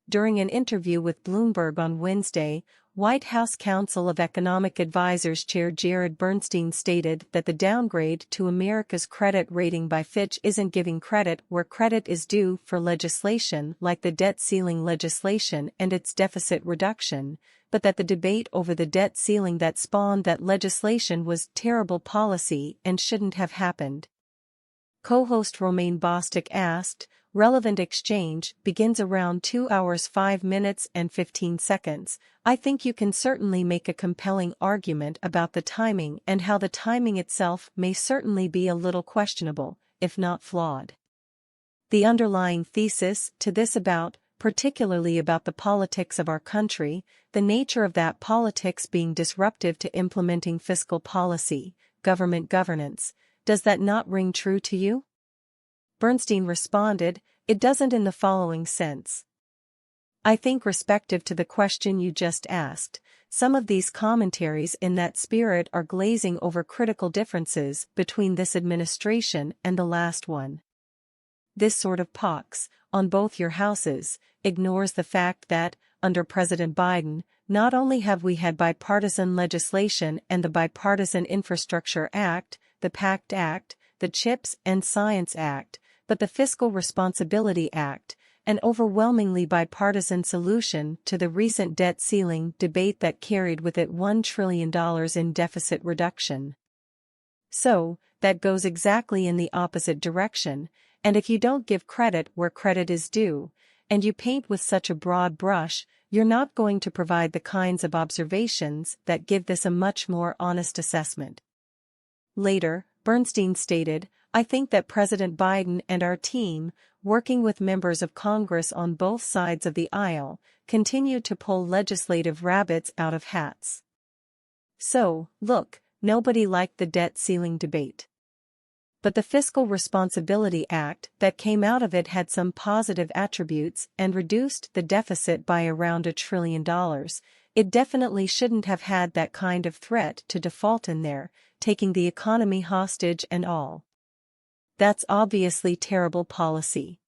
During an interview with Bloomberg on Wednesday, White House Council of Economic Advisers Chair Jared Bernstein stated that the downgrade to America's credit rating by Fitch isn't giving credit where credit is due for legislation like the debt ceiling legislation and its deficit reduction, but that the debate over the debt ceiling that spawned that legislation was terrible policy and shouldn't have happened. Co-host Romaine Bostick asked, "Relevant exchange begins around 2 hours 5 minutes and 15 seconds. I think you can certainly make a compelling argument about the timing and how the timing itself may certainly be a little questionable, if not flawed. The underlying thesis to this particularly about the politics of our country, the nature of that politics being disruptive to implementing fiscal policy, government governance, does that not ring true to you?" Bernstein responded, "It doesn't in the following sense. I think respective to the question you just asked, some of these commentaries in that spirit are glazing over critical differences between this administration and the last one. This sort of pox, on both your houses, ignores the fact that, under President Biden, not only have we had bipartisan legislation and the Bipartisan Infrastructure Act, the PACT Act, the CHIPS and Science Act, but the Fiscal Responsibility Act, an overwhelmingly bipartisan solution to the recent debt ceiling debate that carried with it $1 trillion in deficit reduction. So, that goes exactly in the opposite direction, and if you don't give credit where credit is due, and you paint with such a broad brush, you're not going to provide the kinds of observations that give this a much more honest assessment." Later, Bernstein stated, "I think that President Biden and our team, working with members of Congress on both sides of the aisle, continue to pull legislative rabbits out of hats. So, look, nobody liked the debt ceiling debate. But the Fiscal Responsibility Act that came out of it had some positive attributes and reduced the deficit by around $1 trillion. It definitely shouldn't have had that kind of threat to default in there, taking the economy hostage and all. That's obviously terrible policy."